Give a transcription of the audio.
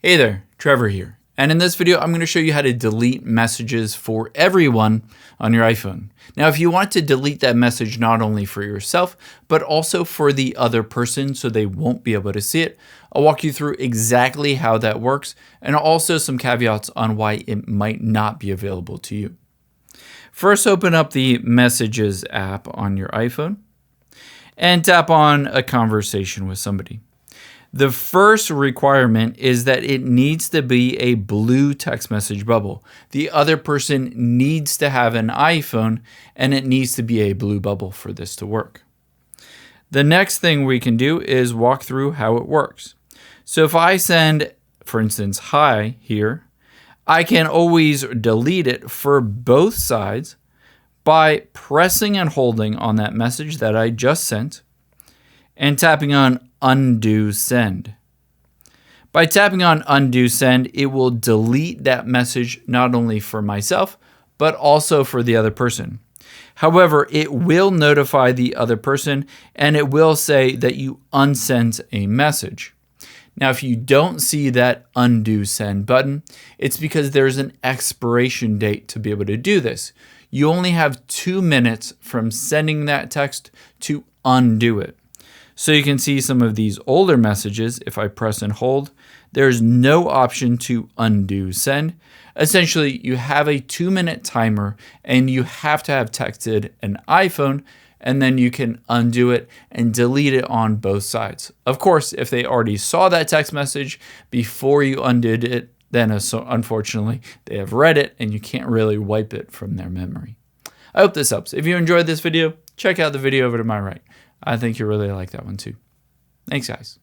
Hey there, Trevor here. And in this video, I'm going to show you how to delete messages for everyone on your iPhone. Now, if you want to delete that message not only for yourself, but also for the other person so they won't be able to see it, I'll walk you through exactly how that works and also some caveats on why it might not be available to you. First, open up the Messages app on your iPhone and tap on a conversation with somebody. The first requirement is that it needs to be a blue text message bubble. The other person needs to have an iPhone and it needs to be a blue bubble for this to work. The next thing we can do is walk through how it works. So if I send, for instance, hi here, I can always delete it for both sides by pressing and holding on that message that I just sent and tapping on undo send. By tapping on undo send, it will delete that message not only for myself, but also for the other person. However, it will notify the other person and it will say that you unsent a message. Now, if you don't see that undo send button, it's because there's an expiration date to be able to do this. You only have 2 minutes from sending that text to undo it. So you can see some of these older messages. If I press and hold, there's no option to undo send. Essentially, you have a 2-minute timer and you have to have texted an iPhone, and then you can undo it and delete it on both sides. Of course, if they already saw that text message before you undid it, then unfortunately, they have read it and you can't really wipe it from their memory. I hope this helps. If you enjoyed this video, check out the video over to my right. I think you'll really like that one too. Thanks, guys.